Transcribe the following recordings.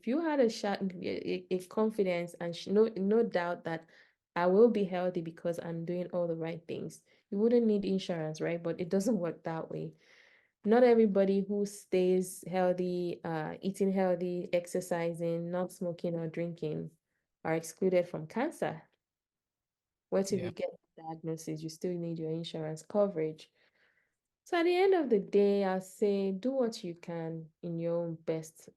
if you had a shot, a confidence and no doubt that I will be healthy because I'm doing all the right things, you wouldn't need insurance, right? But it doesn't work that way. Not everybody who stays healthy, eating healthy, exercising, not smoking or drinking are excluded from cancer. What if Yeah. you get a diagnosis, you still need your insurance coverage. So at the end of the day, I say do what you can in your own best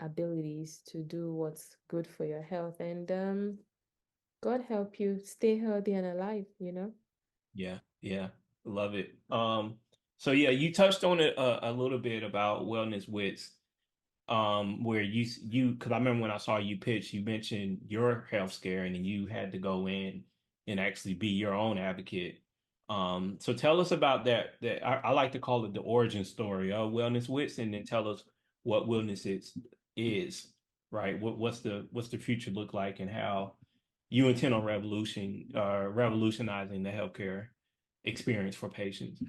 abilities to do what's good for your health, and God help you stay healthy and alive, you know? Yeah, yeah, love it. So yeah, you touched on it a little bit about Wellness Wits, where you because I remember when I saw you pitch, you mentioned your health scare and then you had to go in and actually be your own advocate. So tell us about that. That I like to call it the origin story of Wellness Wits, and then tell us what is, right? What's the future look like, and how you intend on revolutionizing the healthcare experience for patients.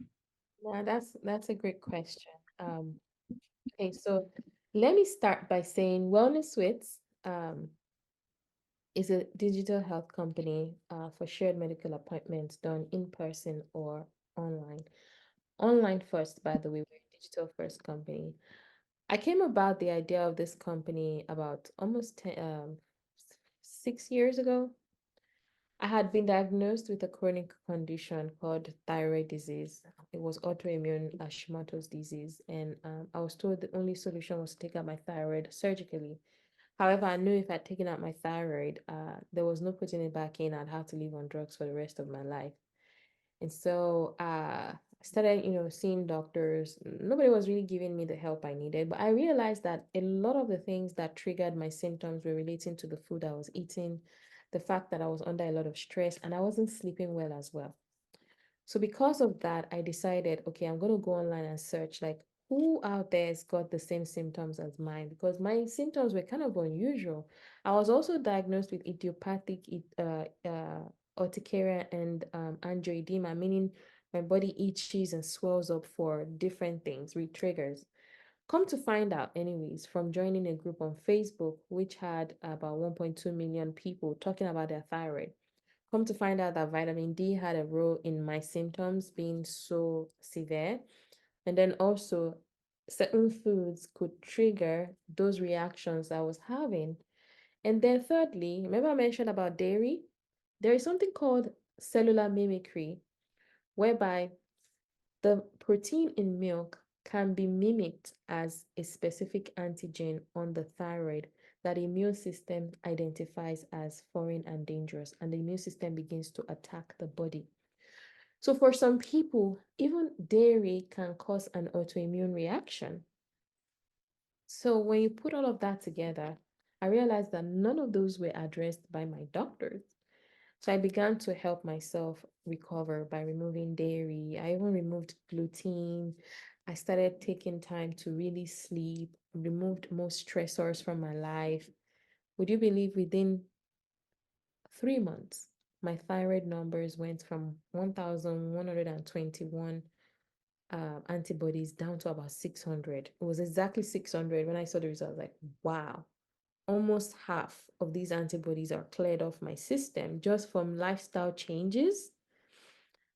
Yeah, that's a great question. Okay, so let me start by saying Wellness Wits is a digital health company for shared medical appointments done in person or online. Online first, by the way, we're a digital first company. I came about the idea of this company about almost 6 years ago. I had been diagnosed with a chronic condition called thyroid disease. It was autoimmune Hashimoto's disease, and I was told the only solution was to take out my thyroid surgically. However, I knew if I'd taken out my thyroid, there was no putting it back in. I'd have to live on drugs for the rest of my life. And so I started, seeing doctors. Nobody was really giving me the help I needed, but I realized that a lot of the things that triggered my symptoms were relating to the food I was eating, the fact that I was under a lot of stress, and I wasn't sleeping well as well. So because of that, I decided, okay, I'm going to go online and search like who out there has got the same symptoms as mine because my symptoms were kind of unusual. I was also diagnosed with idiopathic urticaria and angioedema, meaning my body itches and swells up for different things, with triggers. Come to find out, anyways, from joining a group on Facebook, which had about 1.2 million people talking about their thyroid. Come to find out that vitamin D had a role in my symptoms being so severe. And then also, certain foods could trigger those reactions I was having. And then, thirdly, remember I mentioned about dairy? There is something called cellular mimicry, whereby the protein in milk can be mimicked as a specific antigen on the thyroid that the immune system identifies as foreign and dangerous, and the immune system begins to attack the body. So, for some people, even dairy can cause an autoimmune reaction. So, when you put all of that together, I realized that none of those were addressed by my doctors. So I began to help myself recover by removing dairy. I even removed gluten. I started taking time to really sleep, removed most stressors from my life. Would you believe within 3 months, my thyroid numbers went from 1,121 antibodies down to about 600. It was exactly 600 when I saw the results. Like, wow, almost half of these antibodies are cleared off my system just from lifestyle changes.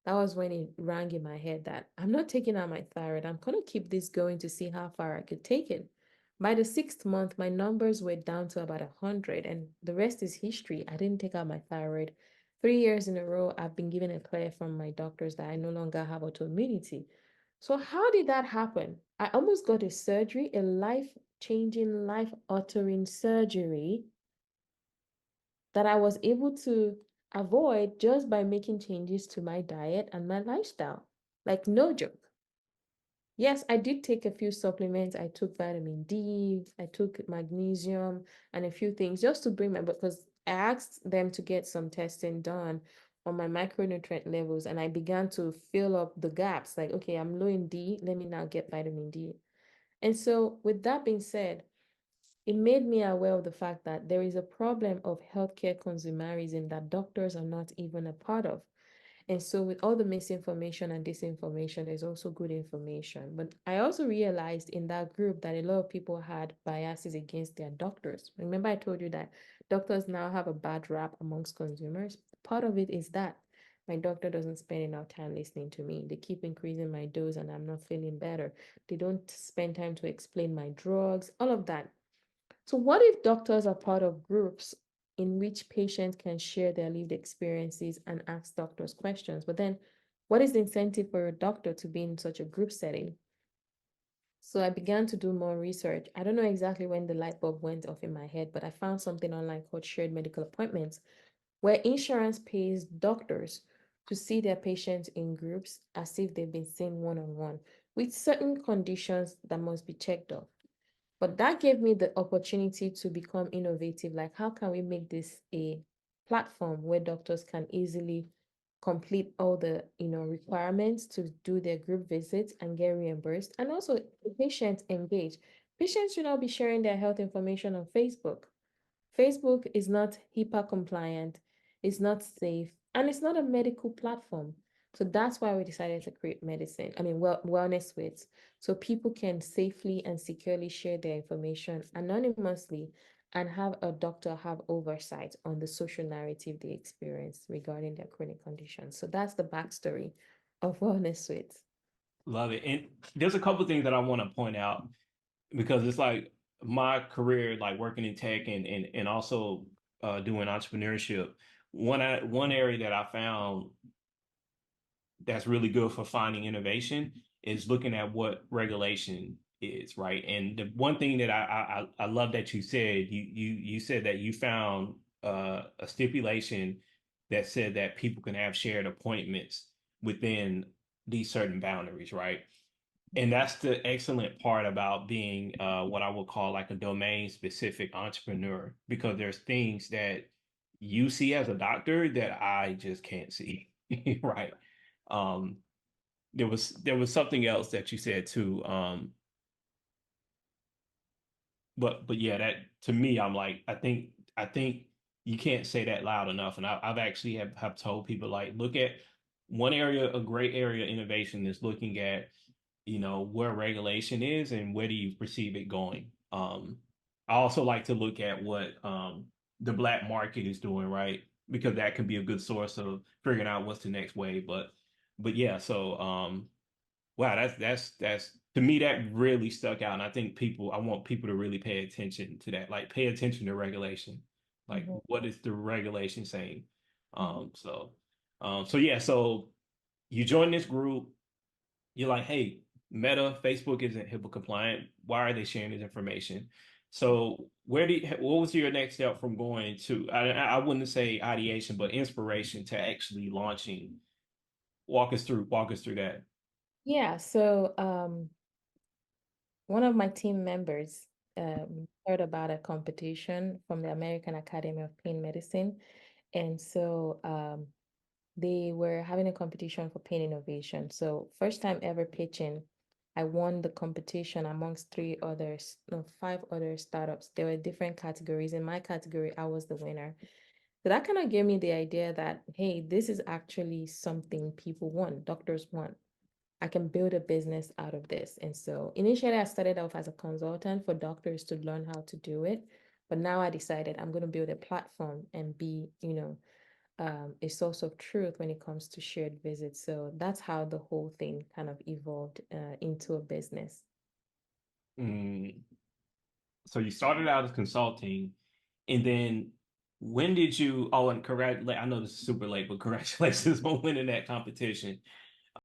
That was when it rang in my head that I'm not taking out my thyroid. I'm going to keep this going to see how far I could take it. By the 6th month, my numbers were down to about 100, and the rest is history. I didn't take out my thyroid. 3 years in a row, I've been given a clear from my doctors that I no longer have autoimmunity. So, how did that happen? I almost got a surgery, a life changing, life altering surgery that I was able to avoid just by making changes to my diet and my lifestyle. Like, no joke. Yes, I did take a few supplements. I took vitamin D, I took magnesium, and a few things just to bring my, because I asked them to get some testing done on my micronutrient levels, and I began to fill up the gaps. Like, okay, I'm low in D, let me now get vitamin D. And so, with that being said, it made me aware of the fact that there is a problem of healthcare consumerism that doctors are not even a part of. And so, with all the misinformation and disinformation, there's also good information. But I also realized in that group that a lot of people had biases against their doctors. Remember, I told you that doctors now have a bad rap amongst consumers. Part of it is that my doctor doesn't spend enough time listening to me. They keep increasing my dose and I'm not feeling better. They don't spend time to explain my drugs, all of that. So, what if doctors are part of groups in which patients can share their lived experiences and ask doctors questions? But then, what is the incentive for a doctor to be in such a group setting? So, I began to do more research. I don't know exactly when the light bulb went off in my head, but I found something online called shared medical appointments, where insurance pays doctors to see their patients in groups as if they've been seen one on one with certain conditions that must be checked off. But that gave me the opportunity to become innovative. Like, how can we make this a platform where doctors can easily complete all the requirements to do their group visits and get reimbursed, and also the patients engage. Patients should not be sharing their health information on Facebook. Facebook is not HIPAA compliant, it's not safe, and it's not a medical platform. So that's why we decided to create Wellness Wits, so people can safely and securely share their information anonymously and have a doctor have oversight on the social narrative they experience regarding their chronic conditions. So that's the backstory of Wellness Wits. Love it. And there's a couple things that I want to point out because it's like my career, like working in tech and also doing entrepreneurship. One area that I found that's really good for finding innovation is looking at what regulation is, right? And the one thing that I love that you said, you said that you found a stipulation that said that people can have shared appointments within these certain boundaries, right? And that's the excellent part about being what I would call like a domain specific entrepreneur, because there's things that you see as a doctor that I just can't see, right? Um, there was something else that you said too. But yeah, that to me, I'm like, I think you can't say that loud enough. And I've actually have told people like, look at one area, a great area of innovation is looking at, where regulation is and where do you perceive it going. I also like to look at what the black market is doing, right? Because that can be a good source of figuring out what's the next wave. But yeah, so wow, that's to me that really stuck out, and I want people to really pay attention to that. Like, pay attention to regulation. Like, Mhm, what is the regulation saying? mhm. So, so yeah, so you join this group. You're like, hey, Meta, Facebook isn't HIPAA compliant. Why are they sharing this information? So, what was your next step from going to? I wouldn't say ideation, but inspiration to actually launching. Walk us through that. Yeah, so one of my team members heard about a competition from the American Academy of Pain Medicine. And so they were having a competition for pain innovation. So, first time ever pitching, I won the competition amongst three others, no, five other startups. There were different categories. In my category, I was the winner. So that kind of gave me the idea that, hey, this is actually something people want, doctors want. I can build a business out of this. And so initially, I started off as a consultant for doctors to learn how to do it. But now I decided I'm going to build a platform and be, a source of truth when it comes to shared visits. So that's how the whole thing kind of evolved into a business. Mm, so you started out as consulting, and then when did you? Oh, and I know this is super late, but congratulations on winning that competition.